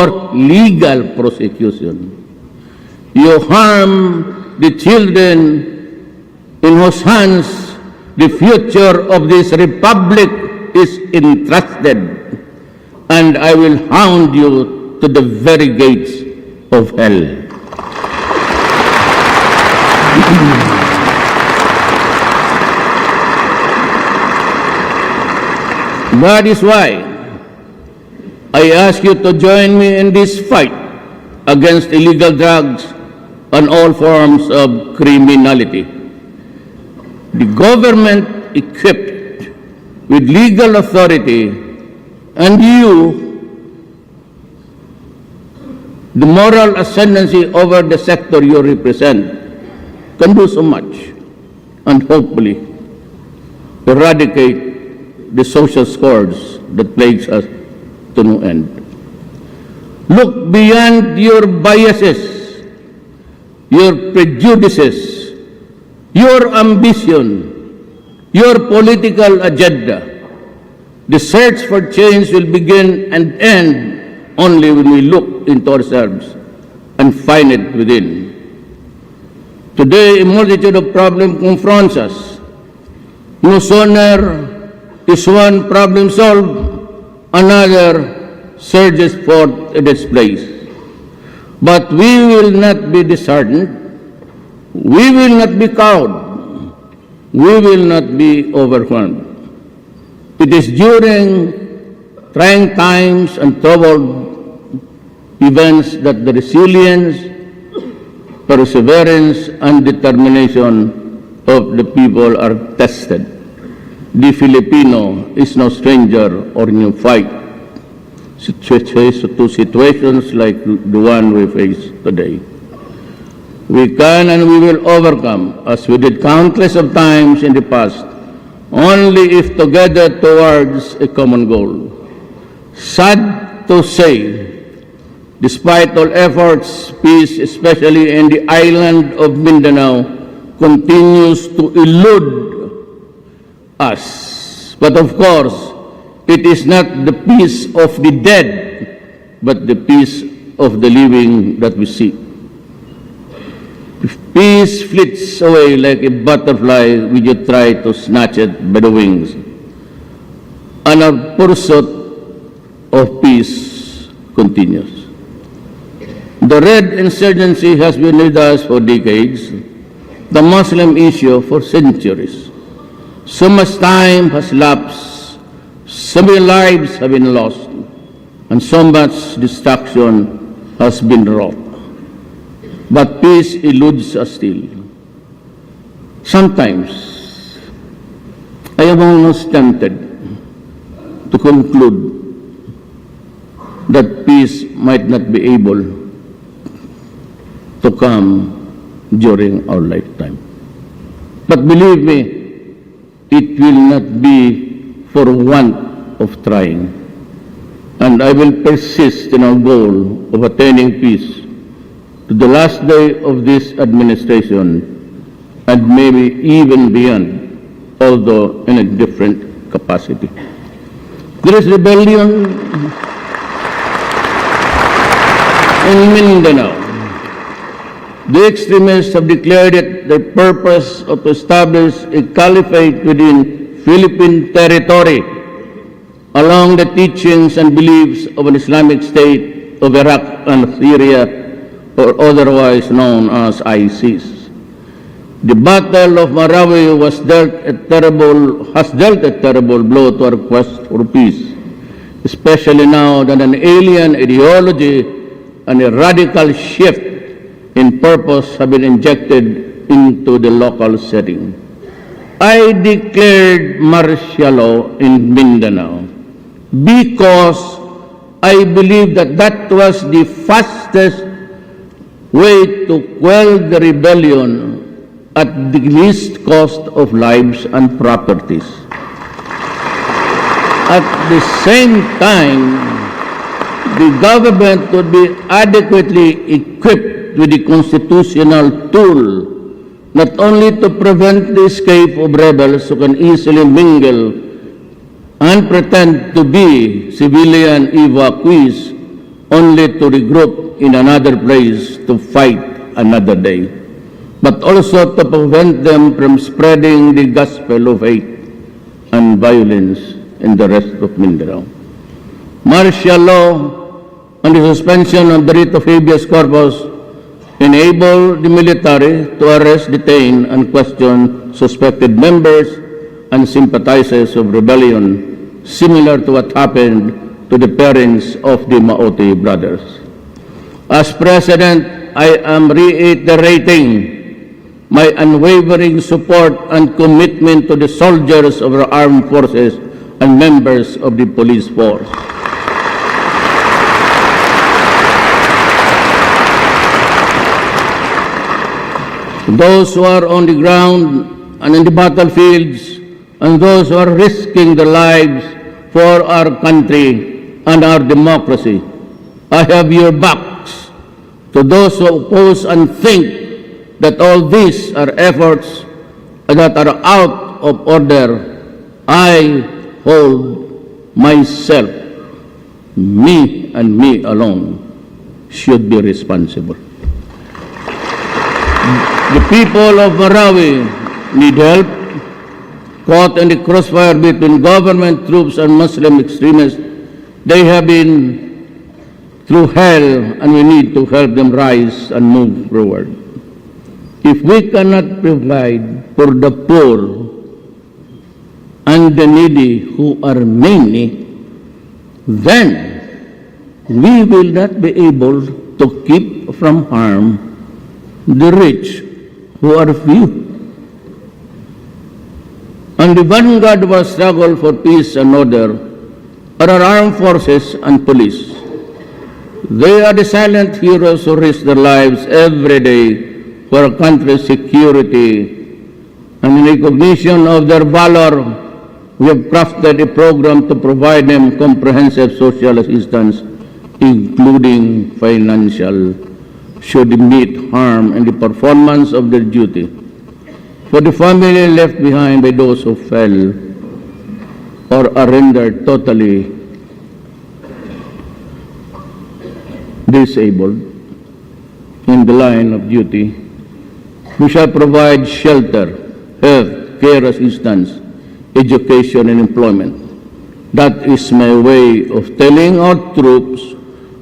or legal prosecution. You harm the children in whose hands the future of this republic is entrusted, and I will hound you to the very gates of hell. That is why I ask you to join me in this fight against illegal drugs and all forms of criminality. The government equipped with legal authority and you, the moral ascendancy over the sector you represent, can do so much and hopefully eradicate the social scourge that plagues us to no end. Look beyond your biases, your prejudices, your ambition, your political agenda. The search for change will begin and end only when we look into ourselves and find it within. Today, a multitude of problems confronts us. No sooner is one problem solved, another surges forth in its place. But we will not be disheartened. We will not be cowed. We will not be overwhelmed. It is during trying times and troubled events that the resilience, perseverance, and determination of the people are tested. The Filipino is no stranger or new fight to situations like the one we face today. We can and we will overcome, as we did countless of times in the past, only if together towards a common goal. Sad to say, despite all efforts, peace, especially in the island of Mindanao, continues to elude us. But of course, it is not the peace of the dead, but the peace of the living that we seek. If peace flits away like a butterfly, will you try to snatch it by the wings? And our pursuit of peace continues. The red insurgency has been with us for decades, the Muslim issue for centuries. So much time has lapsed, so many lives have been lost, and so much destruction has been wrought. But peace eludes us still. Sometimes, I am almost tempted to conclude that peace might not be able to come during our lifetime. But believe me, it will not be for want of trying. And I will persist in our goal of attaining peace to the last day of this administration and maybe even beyond, although in a different capacity. There is rebellion in Mindanao. The extremists have declared it their purpose of to establish a caliphate within Philippine territory along the teachings and beliefs of an Islamic State of Iraq and Syria, or otherwise known as ISIS. The Battle of Marawi has dealt a terrible blow to our quest for peace, especially now that an alien ideology and a radical shift in purpose have been injected into the local setting. I declared martial law in Mindanao because I believe that that was the fastest way to quell the rebellion at the least cost of lives and properties. At the same time, the government would be adequately equipped with the constitutional tool not only to prevent the escape of rebels who can easily mingle and pretend to be civilian evacuees only to regroup in another place to fight another day, but also to prevent them from spreading the gospel of hate and violence in the rest of Mindanao. Martial law and the suspension of the writ of habeas corpus enable the military to arrest, detain, and question suspected members and sympathizers of rebellion, similar to what happened to the parents of the Maote brothers. As President, I am reiterating my unwavering support and commitment to the soldiers of our armed forces and members of the police force. Those who are on the ground and in the battlefields, and those who are risking their lives for our country and our democracy, I have your backs. To those who oppose and think that all these are efforts that are out of order, I hold myself, me and me alone, should be responsible. The people of Marawi need help. Caught in the crossfire between government troops and Muslim extremists, they have been through hell, and we need to help them rise and move forward. If we cannot provide for the poor and the needy, who are many, then we will not be able to keep from harm the rich, who are few. And the vanguard of our struggle for peace and order are our armed forces and police. They are the silent heroes who risk their lives every day for our country's security. And in recognition of their valor, we have crafted a program to provide them comprehensive social assistance, including financial, should they meet harm in the performance of their duty. For the family left behind by those who fell or are rendered totally disabled in the line of duty, we shall provide shelter, health, care assistance, education, and employment. That is my way of telling our troops,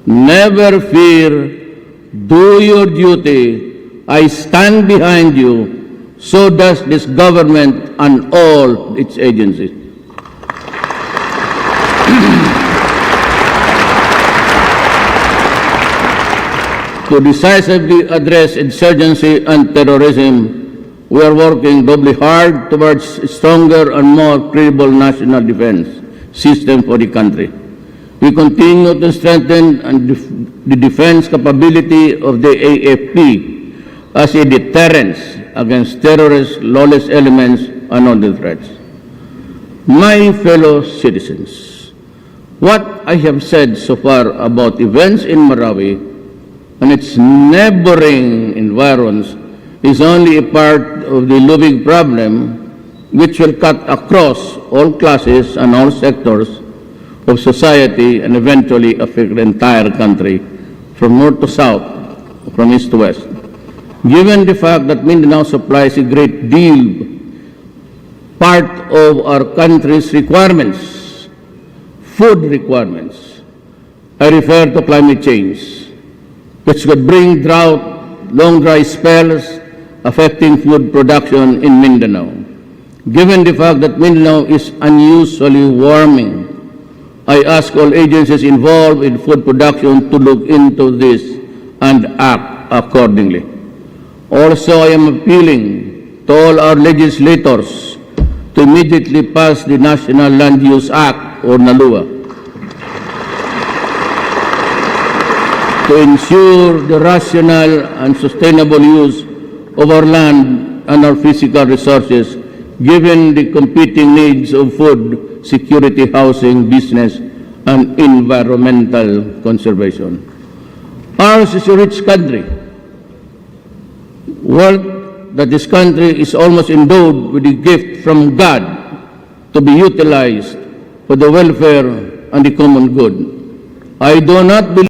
never fear, do your duty, I stand behind you. So does this government and all its agencies. To decisively address insurgency and terrorism, we are working doubly hard towards a stronger and more credible national defense system for the country. We continue to strengthen the defense capability of the AFP as a deterrence against terrorists, lawless elements, and other threats. My fellow citizens, what I have said so far about events in Marawi and its neighboring environs is only a part of the looming problem which will cut across all classes and all sectors of society and eventually affect the entire country from north to south, from east to west. Given the fact that Mindanao supplies a great deal part of our country's requirements, food requirements, I refer to climate change, which could bring drought, long dry spells, affecting food production in Mindanao. Given the fact that Mindanao is unusually warming, I ask all agencies involved in food production to look into this and act accordingly. Also, I am appealing to all our legislators to immediately pass the National Land Use Act, or NALUA, to ensure the rational and sustainable use of our land and our physical resources, given the competing needs of food, security, housing, business, and environmental conservation. Ours is a rich country. Work that this country is almost endowed with a gift from God to be utilized for the welfare and the common good. I do not believe